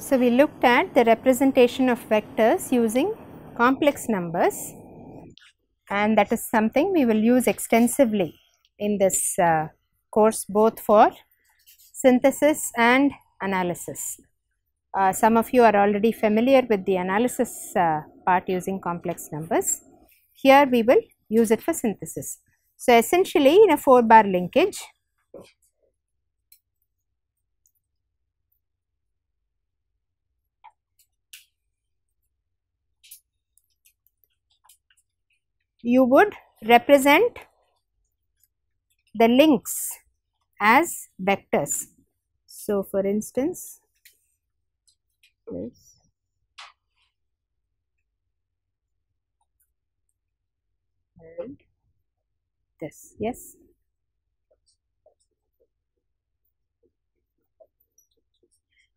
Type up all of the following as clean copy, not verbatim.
So, we looked at the representation of vectors using complex numbers, and that is something we will use extensively in this course, both for synthesis and analysis. Some of you are already familiar with the analysis part using complex numbers. Here we will use it for synthesis. So, essentially in a 4-bar linkage, you would represent the links as vectors. So, for instance, this and this, yes.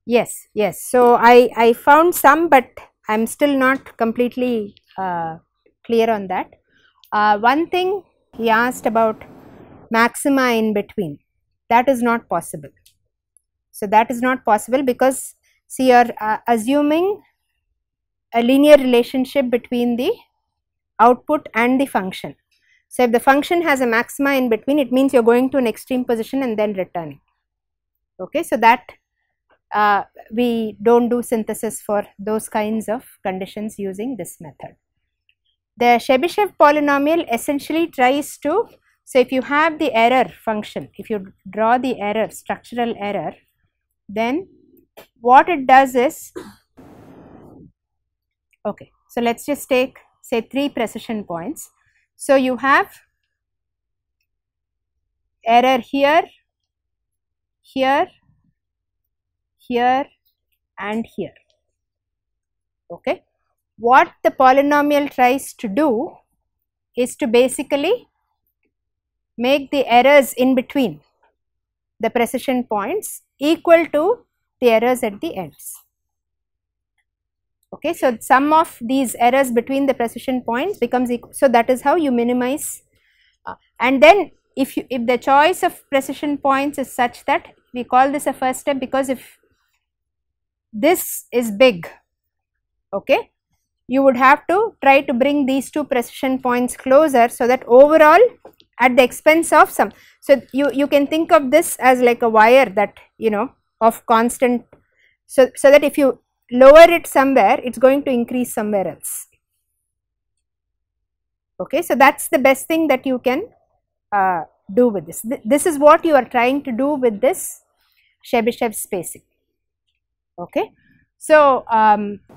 Yes, yes. So, I found some, but I am still not completely clear on that. One thing he asked about maxima in between, that is not possible. So, that is not possible because see, you are assuming a linear relationship between the output and the function. So, if the function has a maxima in between, it means you are going to an extreme position and then returning. Okay, so that we do not do synthesis for those kinds of conditions using this method. The Chebyshev polynomial essentially tries to, so if you have the error function, if you draw the error, structural error, then what it does is, okay, so let us just take say 3 precision points. So, you have error here, here, here and here. Okay. What the polynomial tries to do is to basically make the errors in between the precision points equal to the errors at the ends. Okay. So, sum of these errors between the precision points becomes equal. So, that is how you minimize and then if the choice of precision points is such that we call this a first step, because if this is big, okay, you would have to try to bring these 2 precision points closer, so that overall at the expense of some. So, you can think of this as like a wire that of constant, so that if you lower it somewhere, it is going to increase somewhere else. Okay, so that is the best thing that you can do with this. This is what you are trying to do with this Chebyshev spacing. Okay. So,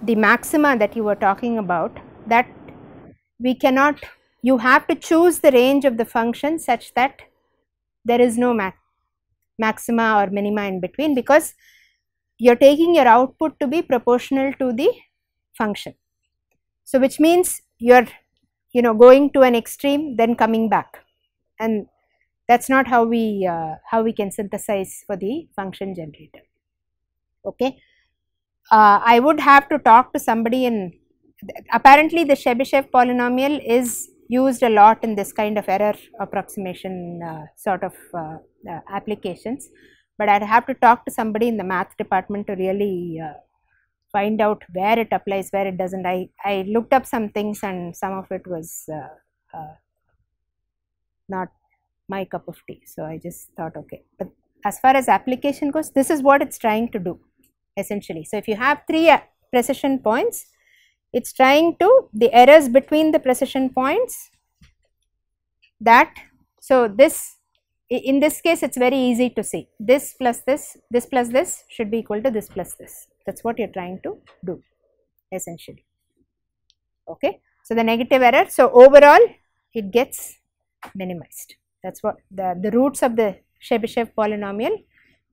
the maxima that you were talking about, that we cannot, you have to choose the range of the function such that there is no maxima or minima in between, because you are taking your output to be proportional to the function. So, which means you are going to an extreme then coming back, and that is not how we can synthesize for the function generator. Okay. I would have to talk to somebody in, apparently the Chebyshev polynomial is used a lot in this kind of error approximation sort of applications, but I would have to talk to somebody in the math department to really find out where it applies, where it does not. I looked up some things and some of it was not my cup of tea. So, I just thought, okay, but as far as application goes, this is what it is trying to do essentially. So, if you have 3 precision points, it is trying to, the errors between the precision points, that, so this, in this case it is very easy to see, this plus this plus this should be equal to this plus this, that is what you are trying to do essentially. Okay. So, the negative error, so overall it gets minimized. That is what the roots of the Chebyshev polynomial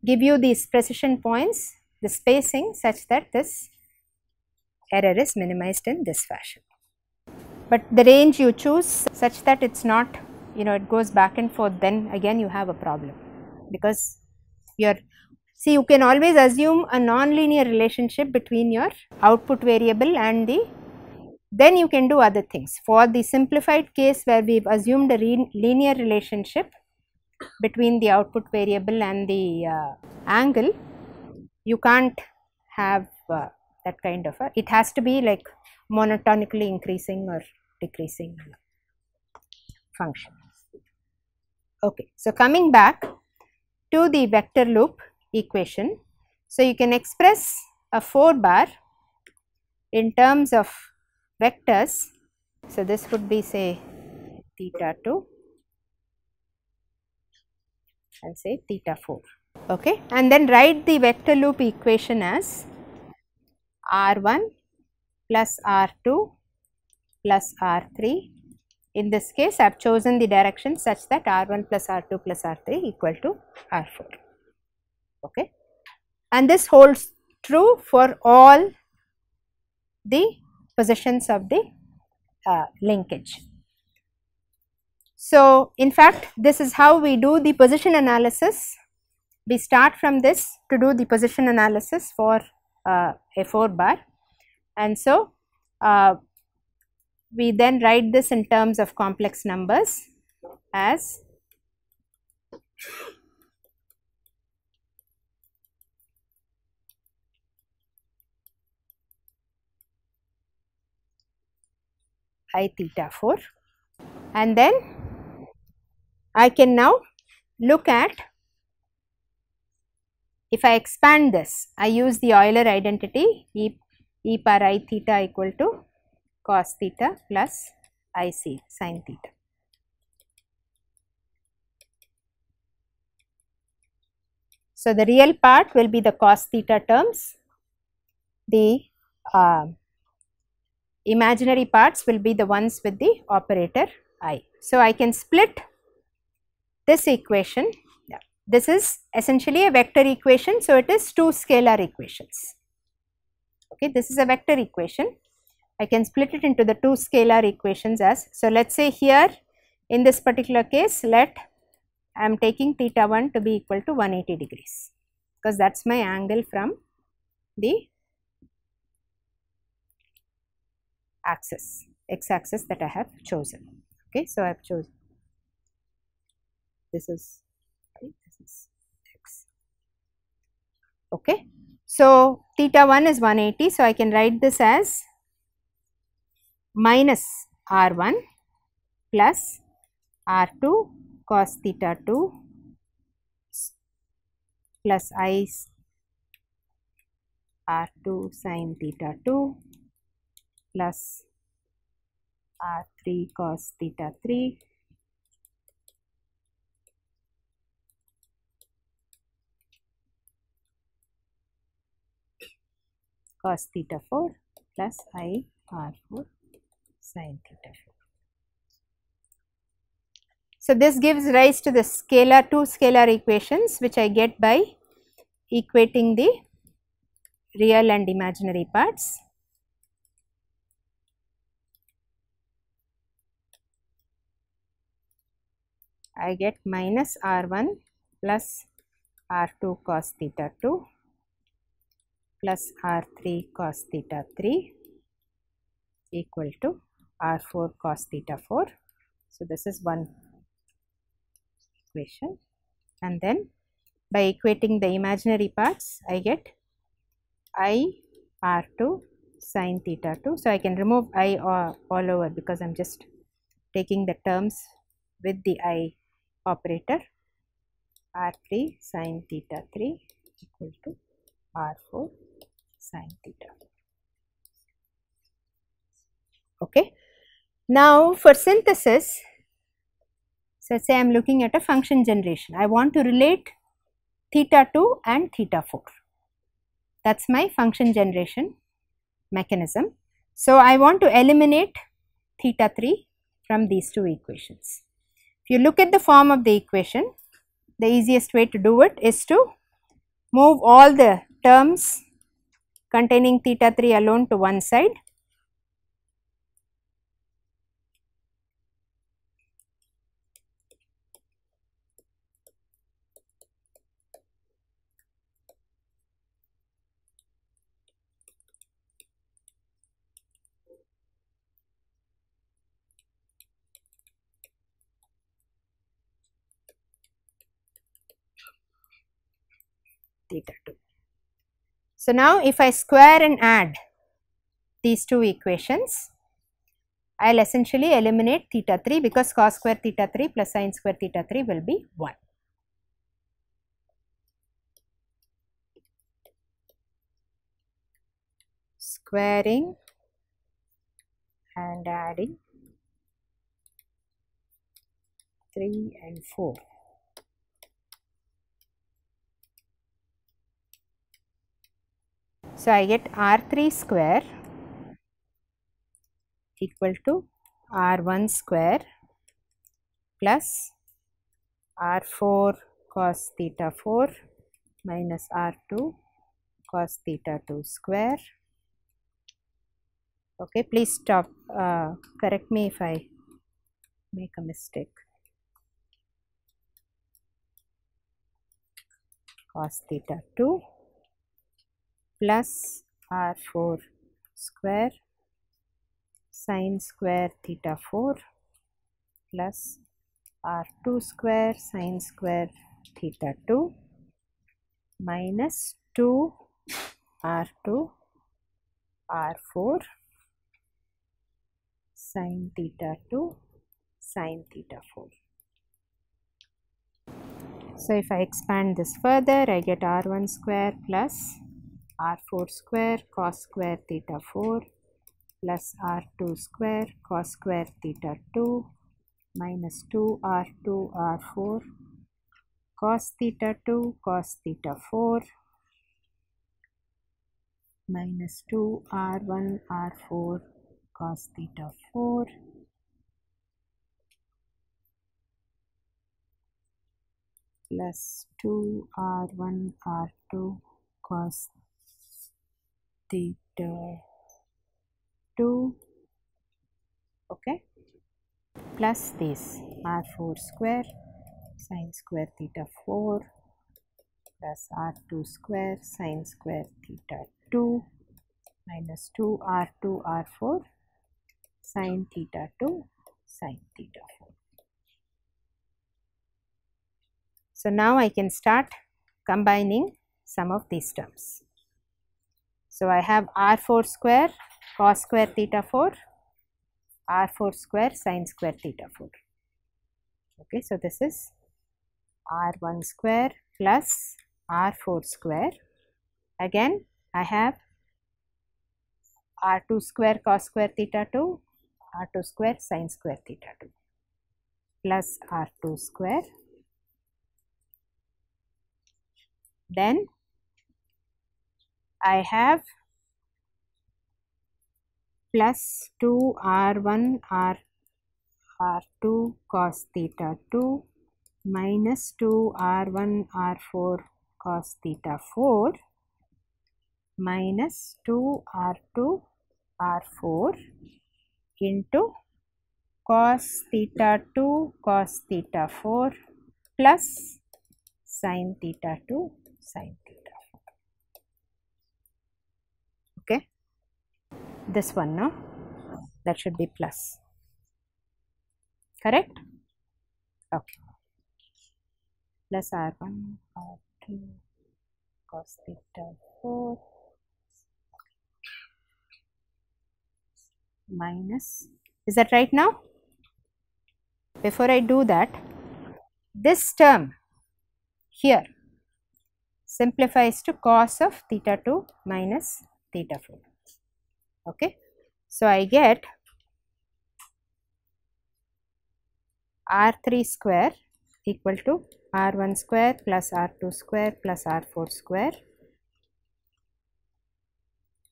give you these precision points, the spacing such that this error is minimized in this fashion. But the range you choose such that it is not, it goes back and forth, then again you have a problem, because see, you can always assume a non-linear relationship between your output variable and then you can do other things. For the simplified case where we have assumed a linear relationship between the output variable and the angle, you can't have that kind of a, it has to be like monotonically increasing or decreasing function. Okay, so coming back to the vector loop equation, so you can express a 4 bar in terms of vectors. So this would be say theta 2 and say theta 4. Okay, and then write the vector loop equation as R1 plus R2 plus R3. In this case, I have chosen the direction such that R1 plus R2 plus R3 equal to R4. Okay, and this holds true for all the positions of the linkage. So, in fact, this is how we do the position analysis. We start from this to do the position analysis for a 4 bar, and so we then write this in terms of complex numbers as I theta 4, and then I can now look at, if I expand this, I use the Euler identity e power I theta equal to cos theta plus I c sin theta. So, the real part will be the cos theta terms, the imaginary parts will be the ones with the operator I. So, I can split this equation. This is essentially a vector equation, so it is 2 scalar equations. Okay, this is a vector equation. I can split it into the 2 scalar equations as, so let us say here in this particular case, I am taking theta 1 to be equal to 180 degrees, because that is my angle from the axis, x axis that I have chosen. Okay, so I have chosen, this is x. Okay, so theta 1 is 180, so I can write this as minus r1 plus r2 cos theta 2 plus I r2 sin theta 2 plus r3 cos theta 3 cos theta 4 plus I r4 sin theta 4. So, this gives rise to the scalar 2 scalar equations, which I get by equating the real and imaginary parts. I get minus r1 plus r2 cos theta 2 plus r3 cos theta 3 equal to r4 cos theta 4. So, this is one equation, and then by equating the imaginary parts I get I r2 sin theta 2. So, I can remove I all over because I am just taking the terms with the I operator. R3 sin theta 3 equal to R4 sin theta. Okay. Now, for synthesis, so let's say I am looking at a function generation. I want to relate theta 2 and theta 4. That is my function generation mechanism. So, I want to eliminate theta 3 from these 2 equations. If you look at the form of the equation, the easiest way to do it is to move all the terms containing theta 3 alone to one side. Theta 2. So now if I square and add these two equations, I will essentially eliminate theta 3 because cos square theta 3 plus sin square theta 3 will be 1. Squaring and adding 3 and 4. So I get R3 square equal to R1 square plus R4 cos theta 4 minus R2 cos theta 2 square. Okay, please stop, correct me if I make a mistake. Cos theta 2 plus R4 square sin square theta 4 plus R2 square sin square theta 2 minus 2 R2 R4 sin theta 2 sin theta 4. So if I expand this further, I get R1 square plus R4 square cos square theta 4 plus R2 square cos square theta 2 minus 2 R2 R4 cos theta 2 cos theta 4 minus 2 R1 R4 cos theta 4 plus 2 R1 R2 cos theta 2, okay, plus this R4 square sin square theta 4 plus R2 square sin square theta 2 minus 2 R2 R4 sin theta 2 sin theta 4. So now I can start combining some of these terms. So I have R4 square cos square theta 4, R4 square sin square theta 4. Okay, so this is R1 square plus R4 square. Again I have R2 square cos square theta 2, R2 square sin square theta 2 plus R2 square. Then I have plus 2 R1 R2 cos theta 2 minus 2 R1 R4 cos theta 4 minus 2 R2 R4 into cos theta 2 cos theta 4 plus sin theta 2 sin theta 4. Okay, this one, no, that should be plus, correct? Okay, plus R1 R2 cos theta 4 minus, is that right now? Before I do that, this term here simplifies to cos of theta 2 minus theta 4. Okay, so I get R3 square equal to R1 square plus R2 square plus R4 square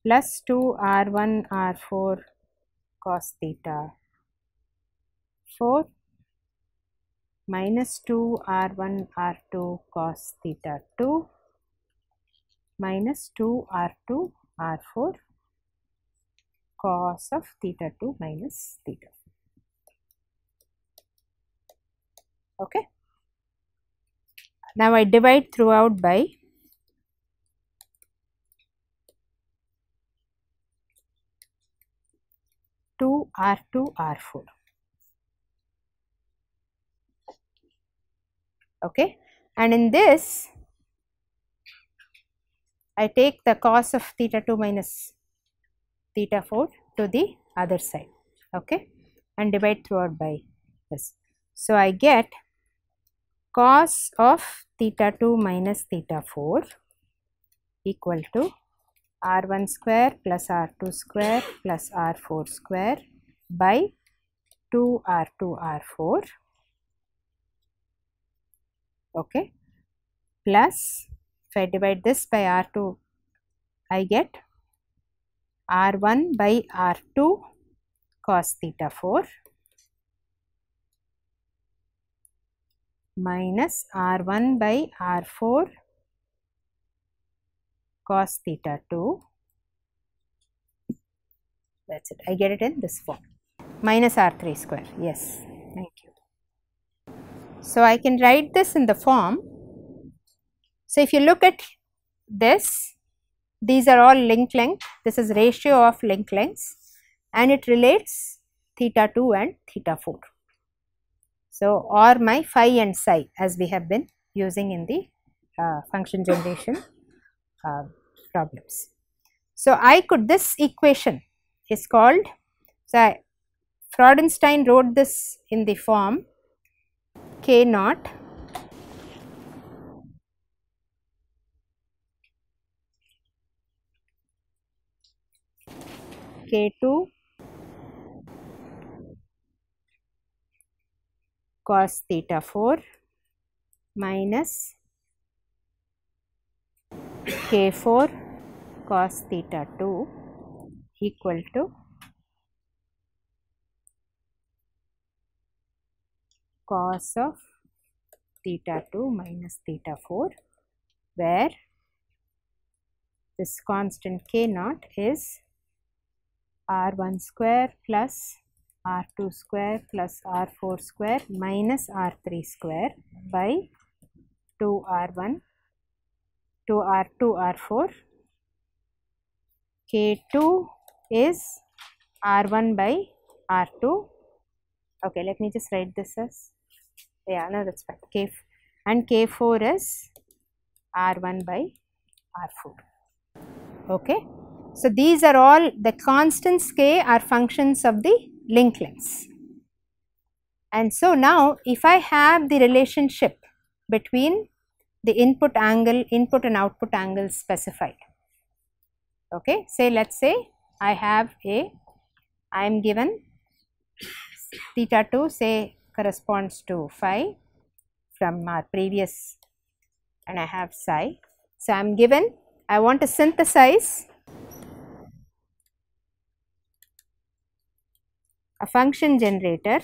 plus 2 R1 R4 cos theta 4 minus 2 R1 R2 cos theta 2 minus 2 R2 R4 cos of theta 2 minus theta 4. Okay. Now I divide throughout by R2 R4. Okay, and in this I take the cos of theta 2 minus theta 4 to the other side, okay, and divide throughout by this. So I get cos of theta 2 minus theta 4 equal to r1 square plus r2 square plus r4 square by 2 r2 r4, okay, plus if I divide this by r2, I get r1 by r2 cos theta 4 minus r1 by r4 cos theta 2. That's it. I get it in this form. Minus r3 square. Yes. Thank you. So I can write this in the form. So if you look at this, these are all link length. This is ratio of link lengths, and it relates theta 2 and theta 4. So, or my phi and psi, as we have been using in the function generation problems. So, this equation is called, so Freudenstein wrote this in the form k naught k2 cos theta 4 minus k4 cos theta 2 equal to cos of theta 2 minus theta 4, where this constant k naught is r1 square plus r2 square plus r4 square minus r3 square by 2r1 2r2 r4. K2 is r1 by r2. Okay, let me just write this as, yeah, no, that's fine. And K4 is r1 by r4. Okay. So, these are all the constants k are functions of the link lengths. And so, now if I have the relationship between the input and output angles specified, okay, say let us say I am given theta 2 say corresponds to phi from our previous, and I have psi. So, I am given, I want to synthesize a function generator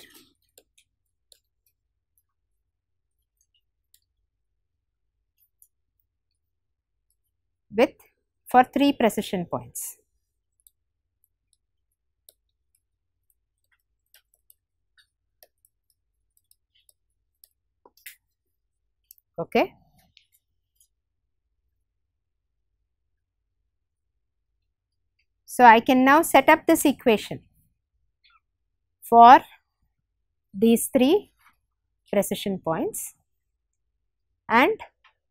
with for 3 precision points. Okay. So, I can now set up this equation for these 3 precision points and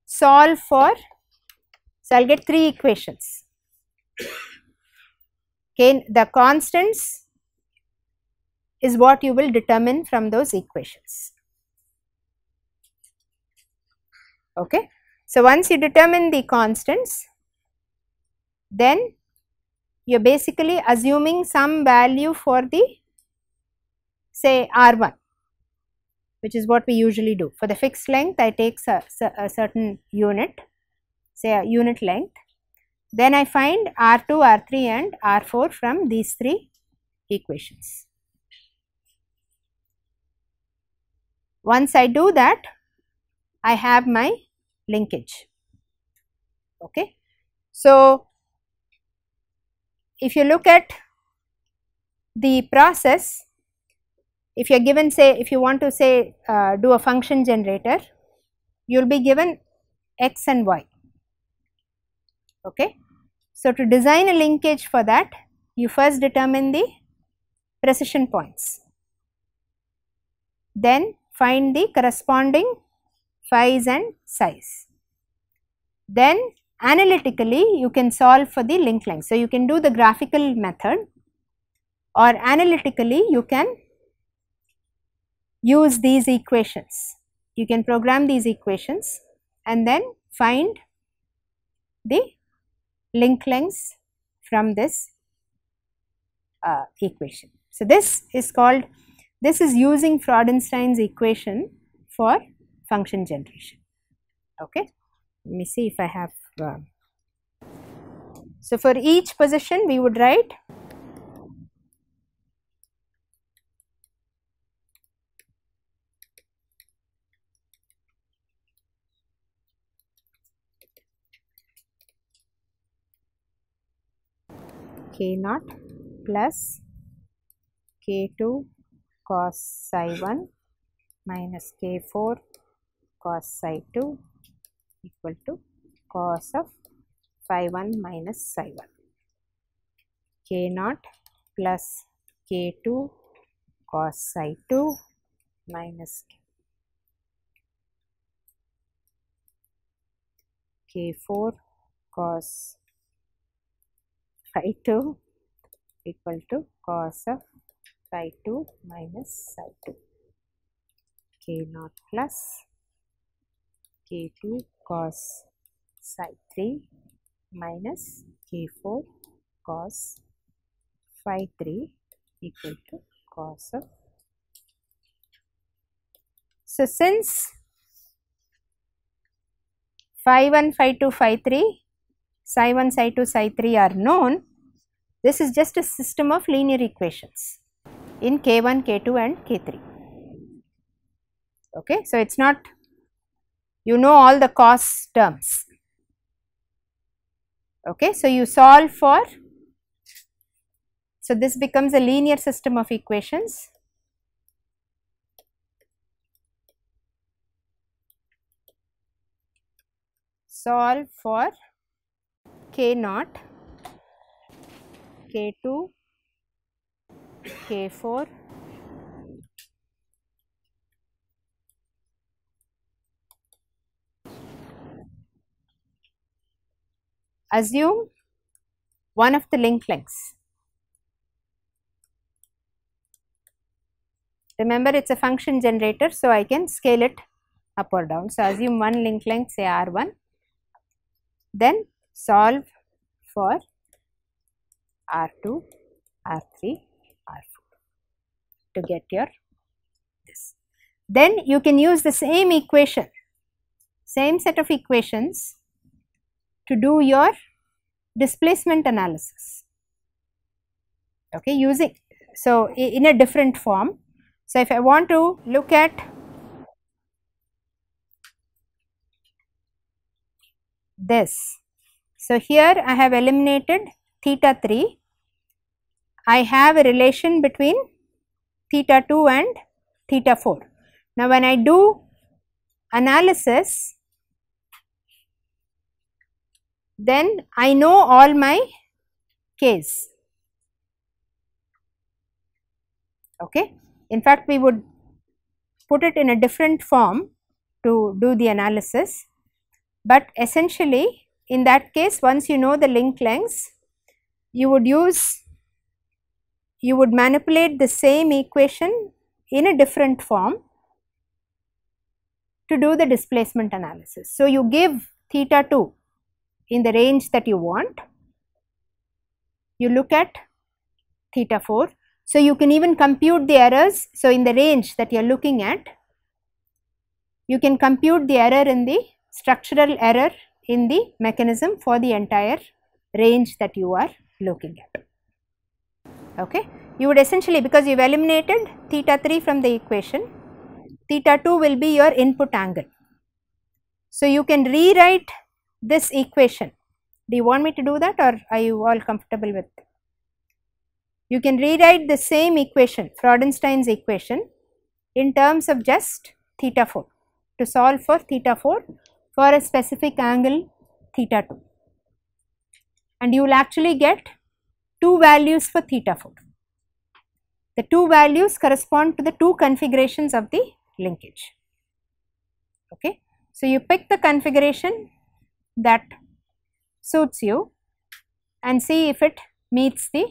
solve for, so I will get 3 equations. Okay, the constants is what you will determine from those equations. Okay. So, once you determine the constants, then you are basically assuming some value for the say r1, which is what we usually do. For the fixed length, I take a certain unit, say a unit length, then I find r2, r3 and r4 from these 3 equations. Once I do that, I have my linkage. Okay. So, if you look at the process, if you are given, say if you want to say do a function generator, you will be given x and y. Okay. So, to design a linkage for that, you first determine the precision points, then find the corresponding phi's and psi's, then analytically you can solve for the link length. So, you can do the graphical method, or analytically you can use these equations. You can program these equations and then find the link lengths from this equation. So, this is using Freudenstein's equation for function generation. Okay. Let me see if I have. So, for each position we would write k0 plus k2 cos psi 1 minus k4 cos psi 2 equal to cos of phi 1 minus psi 1. k0 plus k2 cos psi 2 minus k4 cos phi 2 equal to cos of phi 2 minus psi 2. k0 plus k2 cos psi 3 minus k4 cos phi 3 equal to cos of. So, since phi 1, phi 2, phi 3, psi 1, psi 2, psi 3 are known, this is just a system of linear equations in k1, k2 and k3. Okay. So, it is not, you know all the cos terms. Okay. So, you solve for, so this becomes a linear system of equations. Solve for k0, k2, k4, assume one of the link lengths. Remember, it is a function generator, so I can scale it up or down. So, assume one link length, say R1, then solve for R2, R3, R4 to get your this. Then you can use the same equation, same set of equations to do your displacement analysis. Okay, using, so in a different form. So, if I want to look at this, so here I have eliminated theta 3, I have a relation between theta 2 and theta 4. Now, when I do analysis, then I know all my k's. Okay. In fact, we would put it in a different form to do the analysis, but essentially in that case, once you know the link lengths, you would manipulate the same equation in a different form to do the displacement analysis. So, you give theta 2 in the range that you want, you look at theta 4. So, you can even compute the errors. So, in the range that you are looking at, you can compute the error in the structural error in the mechanism for the entire range that you are looking at. Okay. You would essentially, because you have eliminated theta 3 from the equation, theta 2 will be your input angle. So, you can rewrite this equation. Do you want me to do that, or are you all comfortable with it? You can rewrite the same equation, Freudenstein's equation, in terms of just theta 4 to solve for theta 4 for a specific angle theta 2, and you will actually get two values for theta 4. The two values correspond to the two configurations of the linkage. Okay. So, you pick the configuration that suits you and see if it meets the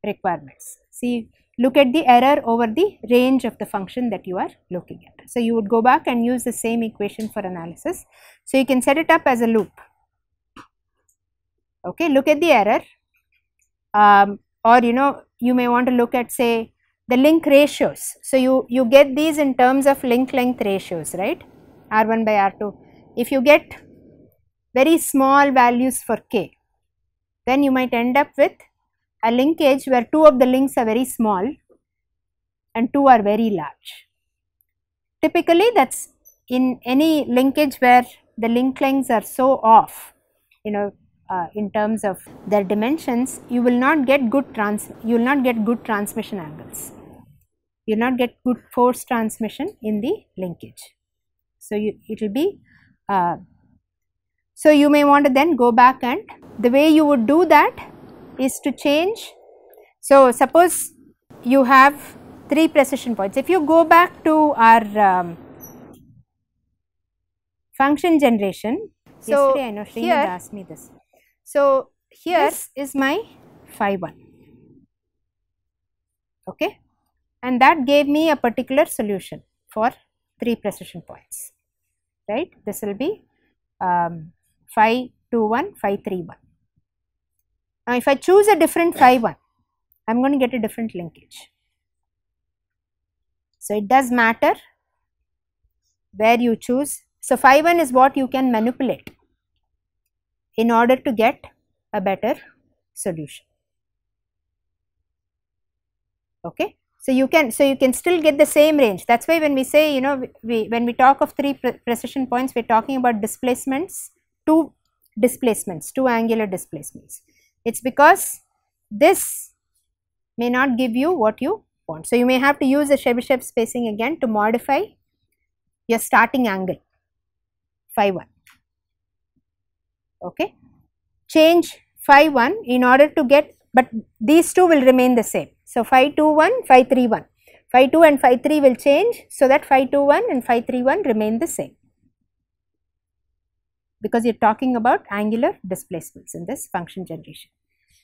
requirements. See, look at the error over the range of the function that you are looking at. So, you would go back and use the same equation for analysis. So, you can set it up as a loop. Okay, look at the error, or you may want to look at, say, the link ratios. So, you get these in terms of link length ratios, right, R1 by R2. If you get very small values for k, then you might end up with a linkage where 2 of the links are very small and 2 are very large. Typically, that is in any linkage where the link lengths are so off, in terms of their dimensions, you will not get good transmission angles. You will not get good force transmission in the linkage. So, it will be so you may want to then go back, and the way you would do that is to change. So, suppose you have 3 precision points. If you go back to our function generation, so yesterday I know Srini had asked me this. So, here is my phi 1, okay, and that gave me a particular solution for 3 precision points, right. This will be phi 2 1, phi 3 1. Now, if I choose a different phi 1, I am going to get a different linkage. So, it does matter where you choose. So, phi 1 is what you can manipulate in order to get a better solution. Okay. So, you can still get the same range. That is why when we say, when we talk of 3 precision points, we are talking about displacements, 2 angular displacements. It is because this may not give you what you want. So, you may have to use the Chebyshev spacing again to modify your starting angle phi 1. Okay. Change phi 1 in order to get, but these two will remain the same. So, phi 2 1, phi 3 1, phi 2 and phi 3 will change, so that phi 2 1 and phi 3 1 remain the same, because you are talking about angular displacements in this function generation.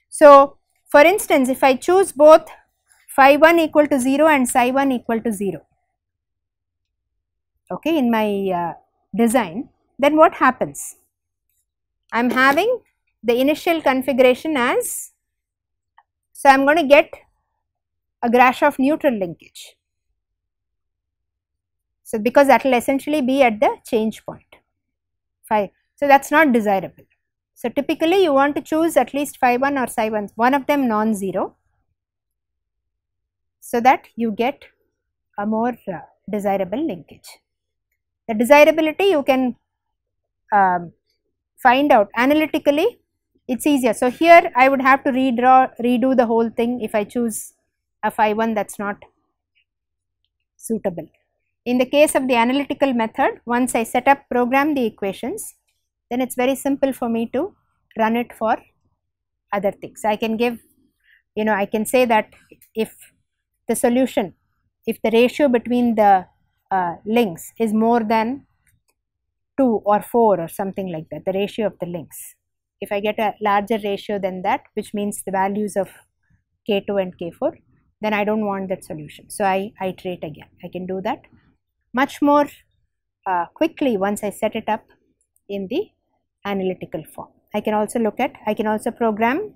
So, for instance, if I choose both phi 1 equal to 0 and psi 1 equal to 0, okay, in my design, then what happens? I am having the initial configuration as, so I am going to get a Grashof neutral linkage. So, because that will essentially be at the change point phi. So, that is not desirable. So, typically you want to choose at least phi 1 or psi 1, one of them non-zero, so that you get a more desirable linkage. The desirability you can find out analytically, it is easier. So, here I would have to redo the whole thing if I choose a phi 1 that is not suitable. In the case of the analytical method, once I set up program the equations, then it is very simple for me to run it for other things. I can give, I can say that if the solution, if the ratio between the links is more than 2 or 4 or something like that, the ratio of the links, if I get a larger ratio than that, which means the values of K2 and K4, then I do not want that solution. So, I iterate again. I can do that much more quickly once I set it up in the analytical form. I can also program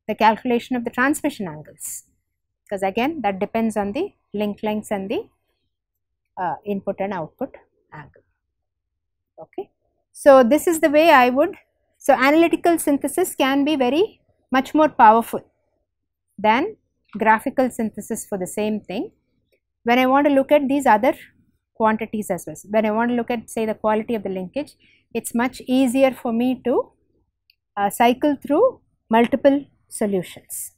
the calculation of the transmission angles, because again that depends on the link lengths and the input and output angle. Okay. So, this is the way I would, so analytical synthesis can be very much more powerful than graphical synthesis for the same thing when I want to look at these other quantities as well. When I want to look at, say, the quality of the linkage, it is much easier for me to cycle through multiple solutions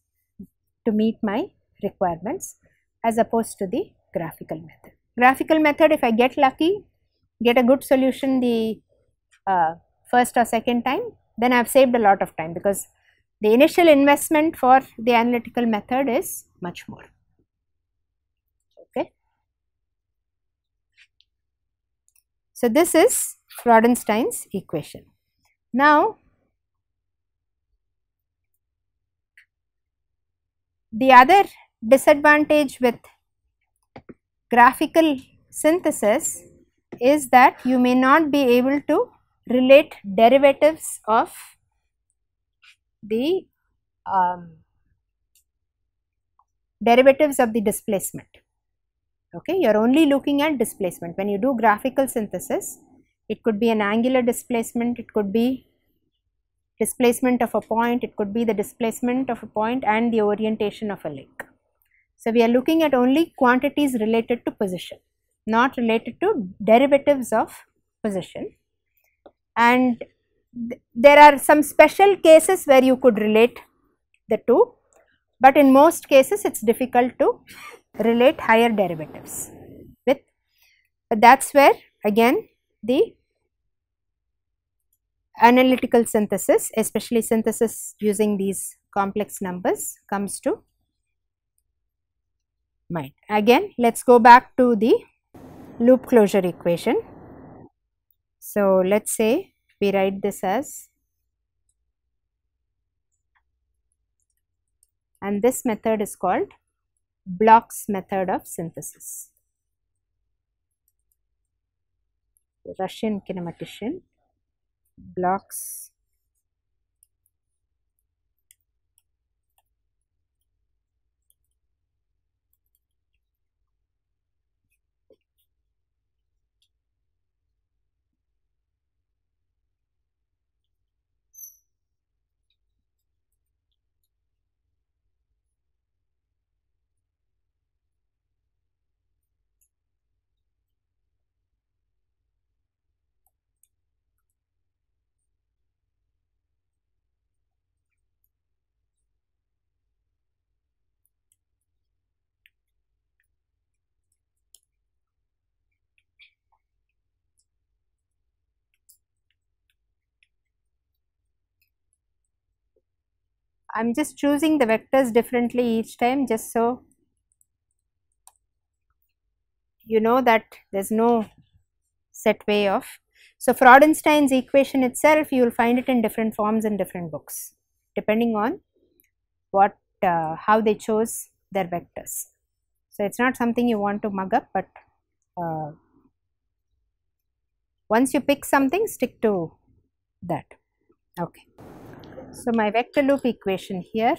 to meet my requirements as opposed to the graphical method. Graphical method, if I get lucky, get a good solution the first or second time, then I have saved a lot of time, because the initial investment for the analytical method is much more. Okay. So, this is Freudenstein's equation. Now, The other disadvantage with graphical synthesis is that you may not be able to relate derivatives of the displacement. Okay, you are only looking at displacement. When you do graphical synthesis, it could be an angular displacement, it could be displacement of a point, it could be the displacement of a point and the orientation of a link. So, we are looking at only quantities related to position, not related to derivatives of position. And there are some special cases where you could relate the two, but in most cases it is difficult to relate higher derivatives with. But that is where again the analytical synthesis, especially synthesis using these complex numbers, comes to mind. Again, let us go back to the loop closure equation. So, let us say we write this as, and this method is called Bloch's method of synthesis. The Russian kinematician Bloch's I am just choosing the vectors differently each time, just so you know that there is no set way of. So, Freudenstein's equation itself, you will find it in different forms in different books depending on what how they chose their vectors. So, it is not something you want to mug up, but once you pick something, stick to that. Okay. So, my vector loop equation here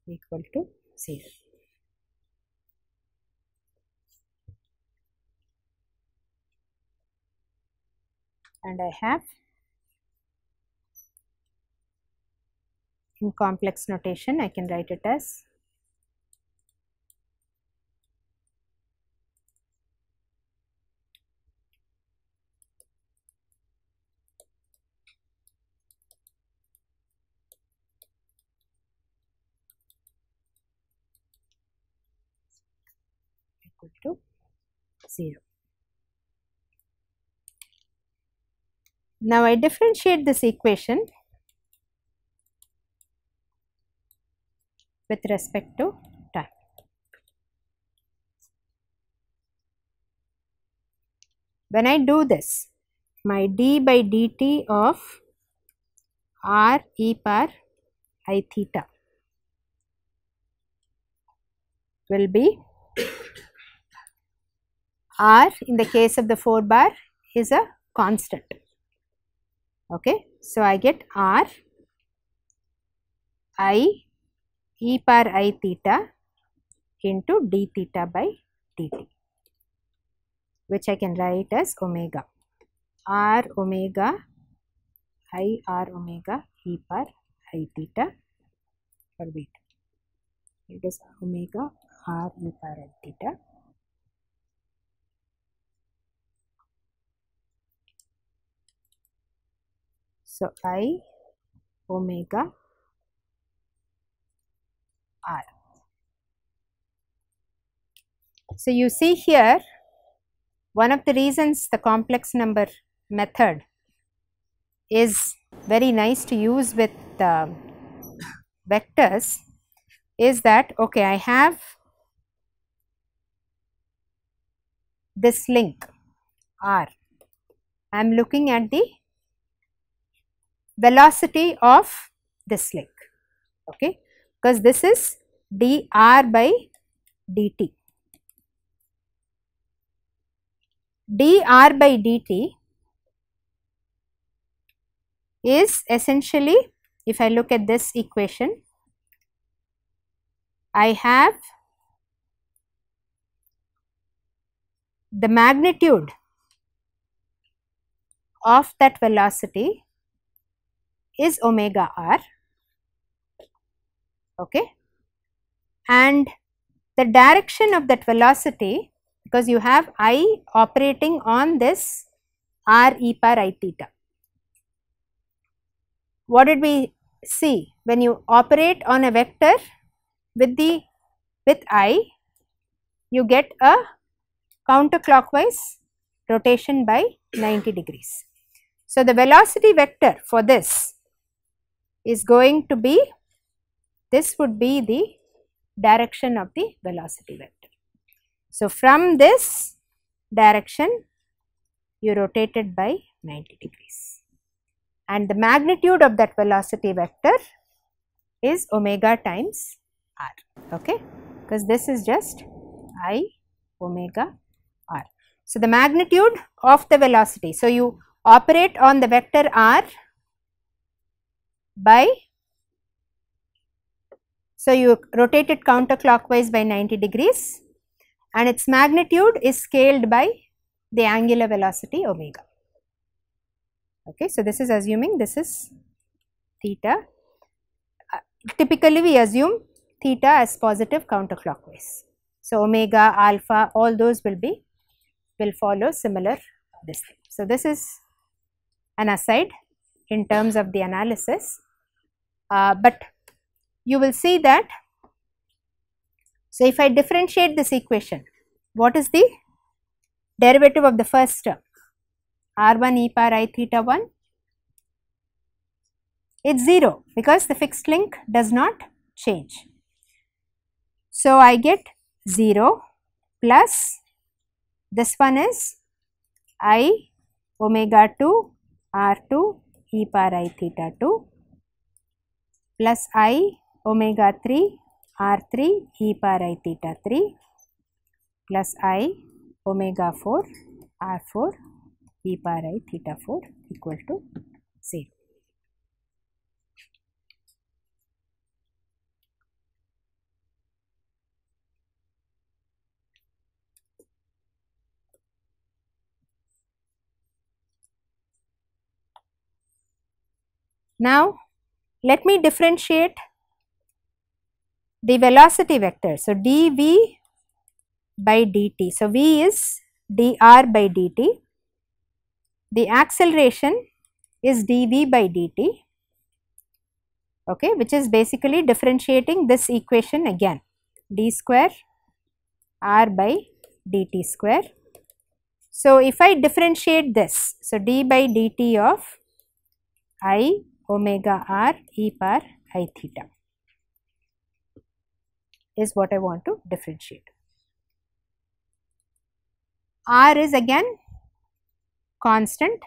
equal to 0. And I have in complex notation, I can write it as equal to 0. Now, I differentiate this equation with respect to time. When I do this, my d by dt of r e power I theta will be r in the case of the 4 bar is a constant. Okay. So, I get r I e power I theta into d theta by dt, which I can write as omega r omega I r omega e power I theta for beta. It is omega r e power I theta. So, I omega r. So, you see here one of the reasons the complex number method is very nice to use with vectors is that, okay, I have this link r, I am looking at the velocity of this link, okay, because this is dr by dt. dr by dt is essentially, if I look at this equation, I have the magnitude of that velocity is omega r, okay, and the direction of that velocity, because you have I operating on this r e power I theta. What did we see? When you operate on a vector with I, you get a counterclockwise rotation by 90 degrees. So, the velocity vector for this is going to be, this would be the direction of the velocity vector. So, from this direction you rotate it by 90 degrees, and the magnitude of that velocity vector is omega times r, okay, because this is just I omega r. So, the magnitude of the velocity, so you operate on the vector r by, so you rotate it counterclockwise by 90 degrees and its magnitude is scaled by the angular velocity omega, okay. So, this is assuming this is theta. Typically we assume theta as positive counterclockwise. So, omega, alpha, all those will follow similar this thing. So, this is an aside in terms of the analysis, but you will see that, so if I differentiate this equation, what is the derivative of the first term? r1 e power I theta 1, it is 0 because the fixed link does not change. So, I get 0 plus this one is I omega 2 r2 e power I theta 2 plus I omega 3 r3 e power I theta 3 plus I omega 4 r4 e power I theta 4 equal to 0. Now, let me differentiate the velocity vector. So, dv by dt. So, v is dr by dt. The acceleration is dv by dt, okay, which is basically differentiating this equation again, d square r by dt square. So, if I differentiate this, so d by dt of I omega r e power I theta is what I want to differentiate. R is again constant,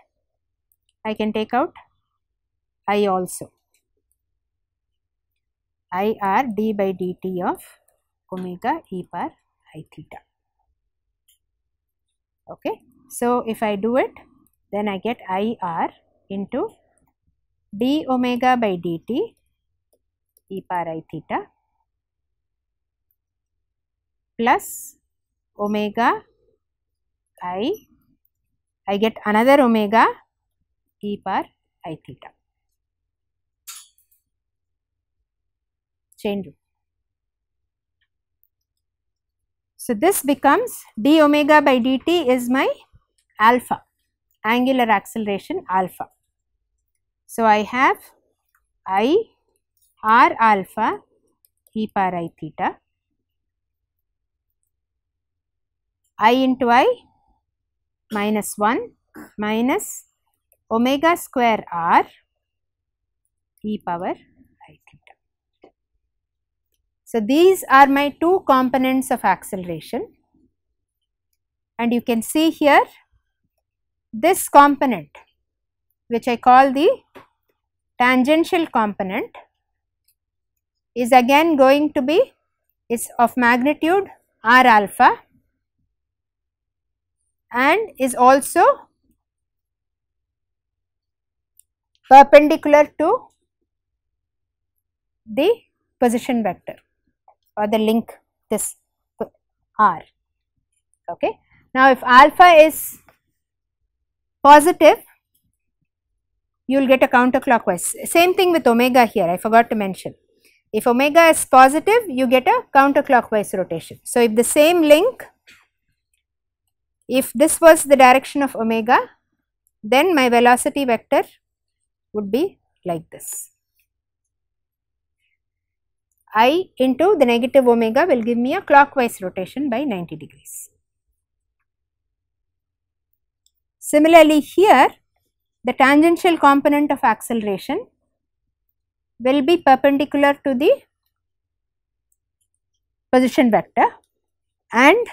I can take out I also, I r d by dt of omega e power I theta, okay. So, if I do it, then I get I r into d omega by dt e power I theta plus omega I get another omega e power I theta, chain rule. So, this becomes d omega by dt is my alpha, angular acceleration alpha. So, I have I r alpha e power I theta, I into I minus 1 minus omega square r e power I theta. So, these are my two components of acceleration. and you can see here this component, which I call the tangential component, is again going to be, is of magnitude r alpha and is also perpendicular to the position vector or the link, this r. Okay. Now, if alpha is positive, you will get a counterclockwise. Same thing with omega here, I forgot to mention. If omega is positive, you get a counterclockwise rotation. So, if the same link, if this was the direction of omega, then my velocity vector would be like this. I into the negative omega will give me a clockwise rotation by 90 degrees. Similarly, here the tangential component of acceleration will be perpendicular to the position vector, and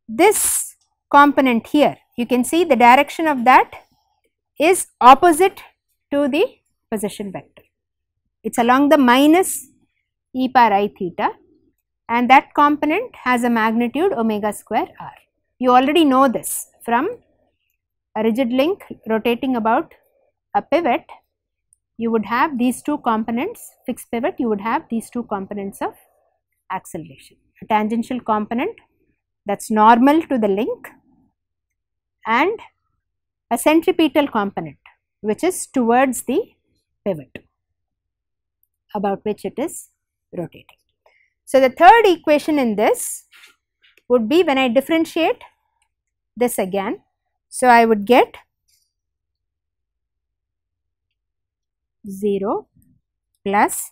this component here, you can see the direction of that is opposite to the position vector. It is along the minus e power I theta, and that component has a magnitude omega square r. You already know this from a rigid link rotating about a pivot. You would have these two components, fixed pivot, you would have these two components of acceleration. A tangential component that is normal to the link and a centripetal component which is towards the pivot about which it is rotating. So, the third equation in this would be when I differentiate this again. So, I would get 0 plus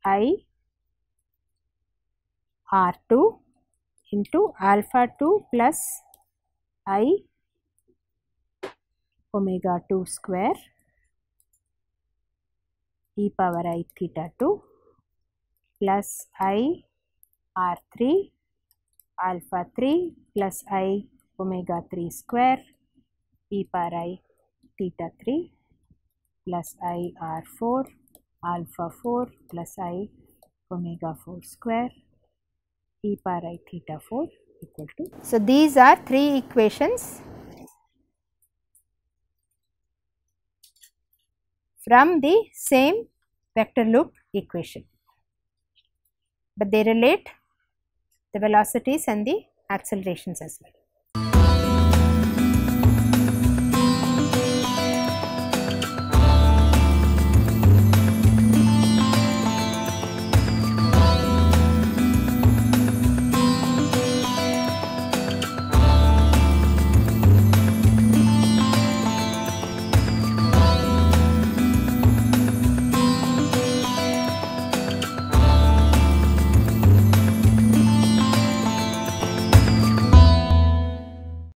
I r2 into alpha 2 plus I omega 2 square e power I theta 2 plus I r3 alpha 3 plus I omega 3 square e power I theta 3 plus I r4 alpha 4 plus I omega 4 square e power I theta 4 equal to. So, these are three equations from the same vector loop equation, but they relate the velocities and the accelerations as well.